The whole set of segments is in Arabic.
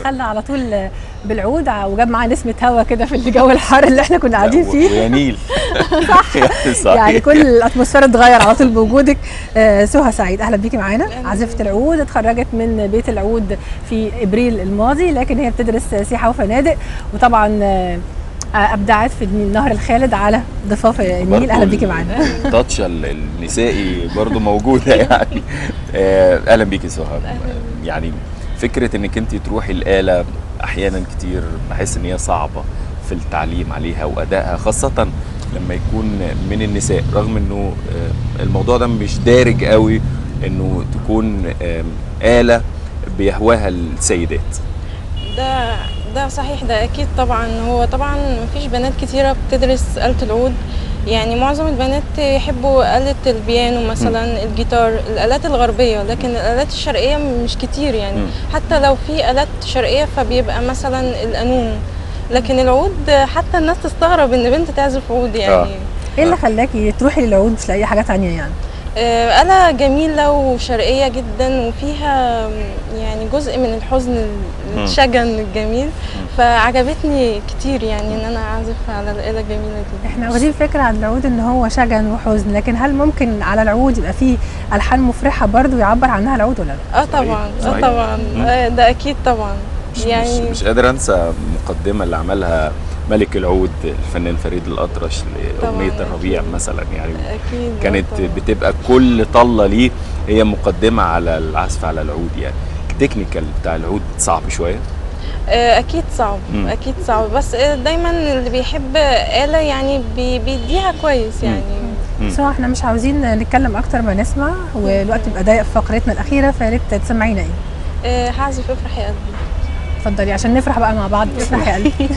دخلنا على طول بالعود وجاب معاه نسمه هوا كده في الجو الحار اللي احنا كنا قاعدين فيه. ويا نيل. صح. يعني كل الاتموسفير اتغير على طول بوجودك. سهى سعيد، اهلا بيكي معانا. عازفه العود، اتخرجت من بيت العود في ابريل الماضي، لكن هي بتدرس سياحه وفنادق، وطبعا ابدعت في نهر الخالد على ضفاف النيل. اهلا بيكي معانا. التاتش النسائي برضو موجوده يعني. اهلا بيكي سهى. يعني فكره انك انت تروحي الآلة احيانا كتير بحس ان هي صعبه في التعليم عليها وادائها، خاصه لما يكون من النساء، رغم انه الموضوع ده مش دارج قوي انه تكون آلة بيهواها السيدات. ده صحيح، ده اكيد طبعا. هو طبعا مفيش بنات كتيره بتدرس آلة العود، يعني معظم البنات يحبوا آلة البيانو مثلا، الجيتار، الآلات الغربيه، لكن الآلات الشرقيه مش كتير يعني. حتى لو في آلات شرقيه فبيبقى مثلا القانون، لكن العود حتى الناس تستغرب ان بنت تعزف عود يعني. ايه اللي خلاكي تروحي للعود مش لاقي حاجه ثانيه يعني؟ آلة جميلة وشرقية جدا، وفيها يعني جزء من الحزن، الشجن الجميل، فعجبتني كتير يعني ان انا اعزف على الآلة الجميلة دي. احنا واخدين فكرة عن العود ان هو شجن وحزن، لكن هل ممكن على العود يبقى فيه ألحان مفرحة برضو يعبر عنها العود ولا لا؟ طبعا. طبعا. ده اكيد طبعا. يعني مش قادر انسى المقدمة اللي عملها ملك العود الفنان فريد الأطرش لأغنية الربيع مثلا، يعني أكيد كانت بتبقى كل طلة ليه هي مقدمة على العزف على العود. يعني التكنيكال بتاع العود صعب شوية. أكيد صعب. أكيد صعب، بس دايما اللي بيحب آلة يعني بيديها كويس يعني. سو احنا مش عاوزين نتكلم أكتر ما نسمع، والوقت بيبقى ضيق في فقرتنا الأخيرة، فيا ريت تسمعينا إيه؟ هعزف افرح يا قلبي. اتفضلي عشان نفرح بقى مع بعض. افرح يا قلبي.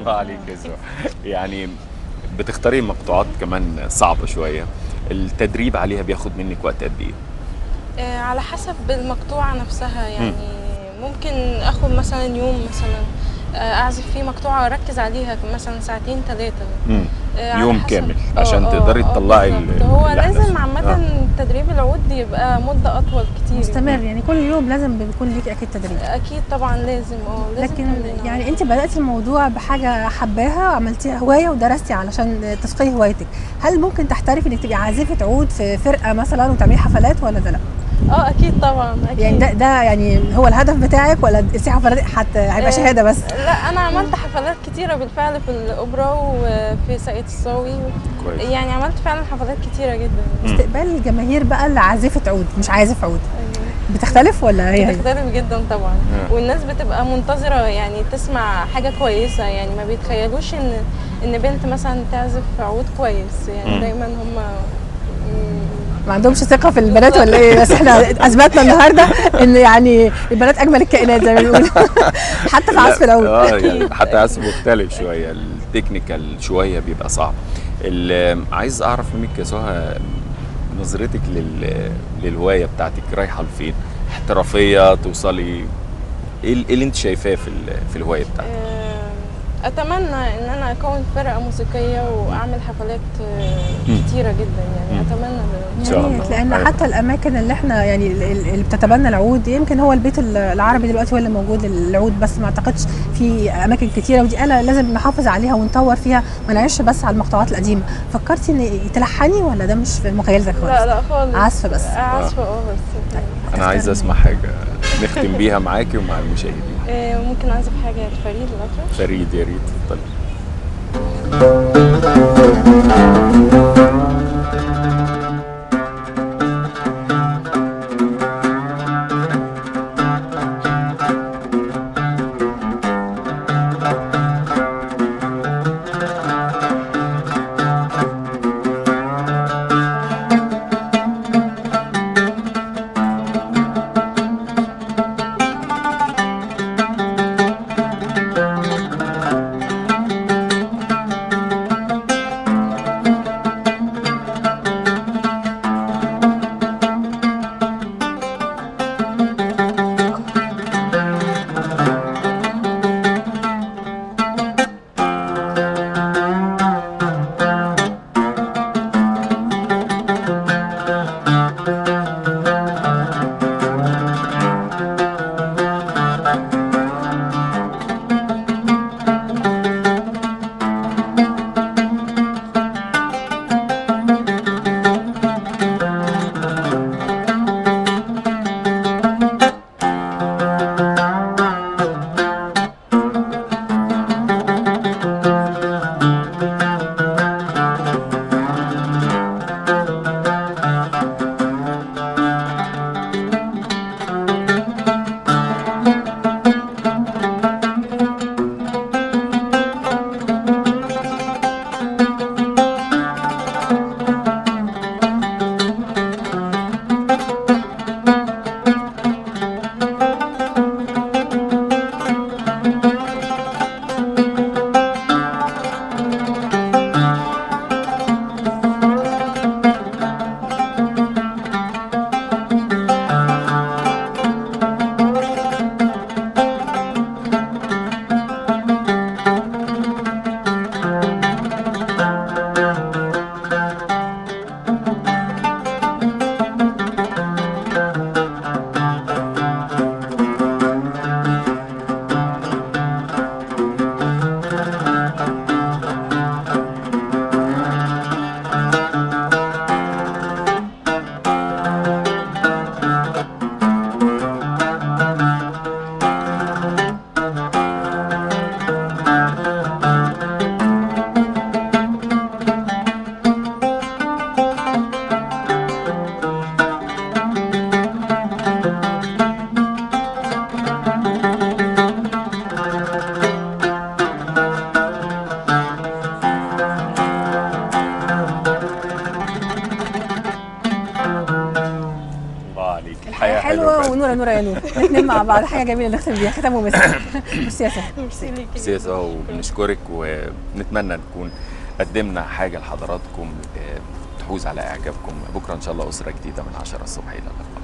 عليك يا سهى. يعني بتختاري مقطوعات كمان صعبة شوية، التدريب عليها بياخد منك وقت قد ايه؟ على حسب المقطوعة نفسها يعني. ممكن اخد مثلا يوم مثلا اعزف فيه مقطوعة واركز عليها مثلا ساعتين 3. يوم كامل عشان تقدري تطلعي هو لازم عامة تدريب العود يبقى مدة اطول كتير مستمر يعني كل يوم لازم بيكون ليك اكيد تدريب. اكيد طبعا لازم لازم لكن يعني انت بدأتي الموضوع بحاجة حباها وعملتيها هواية ودرستي علشان تسقي هوايتك، هل ممكن تحترفي انك تبقي عازفة عود في فرقة مثلا وتعملي حفلات ولا ده لا؟ اكيد طبعا اكيد. يعني ده يعني هو الهدف بتاعك ولا دي حفلات حتى هيبقى شهاده بس؟ لا انا عملت حفلات كتيره بالفعل في الاوبرا وفي ساقية الصاوي. كويس. يعني عملت فعلا حفلات كتيره جدا. استقبال الجماهير بقى اللي عازفه عود مش عازف عود بتختلف ولا هي؟ بتختلف جدا طبعا. والناس بتبقى منتظره يعني تسمع حاجه كويسه، يعني ما بيتخيلوش ان بنت مثلا تعزف عود كويس، يعني دايما هم ما عندهمش ثقه في البنات ولا ايه؟ بس احنا اثبتنا النهارده ان يعني البنات اجمل الكائنات زي ما بيقولوا حتى في عزف العود. يعني حتى عزف مختلف شويه، التكنيكال شويه بيبقى صعب. عايز اعرف منك يا سهى نظرتك للهوايه بتاعتك رايحه لفين؟ احترافيه توصلي ايه اللي انت شايفاه في الهوايه بتاعتك؟ اتمنى ان انا اكون فرقه موسيقيه واعمل حفلات كتيره جدا، يعني اتمنى ان شاء الله. لان حتى الاماكن اللي احنا يعني اللي بتتبنى العود يمكن هو البيت العربي دلوقتي هو اللي موجود العود، بس ما اعتقدش في اماكن كتيره، ودي آلة لازم نحافظ عليها ونطور فيها، ما نعيش بس على المقطوعات القديمه. فكرتي ان تلحني ولا ده مش في مخيلتك خالص؟ لا خالص، عزف بس. عزف بس. انا عايز اسمع حاجه نختم بيها معاكي ومع المشاهدين. ممكن اعزف حاجه لفريد الأطرش. فريد يا ريت اتفضلي. حلوه ونوره نوره يا نور، الاثنين مع بعض حاجه جميله نختم بيها، ختام ومسك. ميرسي يا سهى. ميرسي ليكي. ميرسي يا سهى، وبنشكرك ونتمنى نكون قدمنا حاجه لحضراتكم تحوز على اعجابكم. بكره ان شاء الله اسره جديده من 10 الصبح الى اللقاء.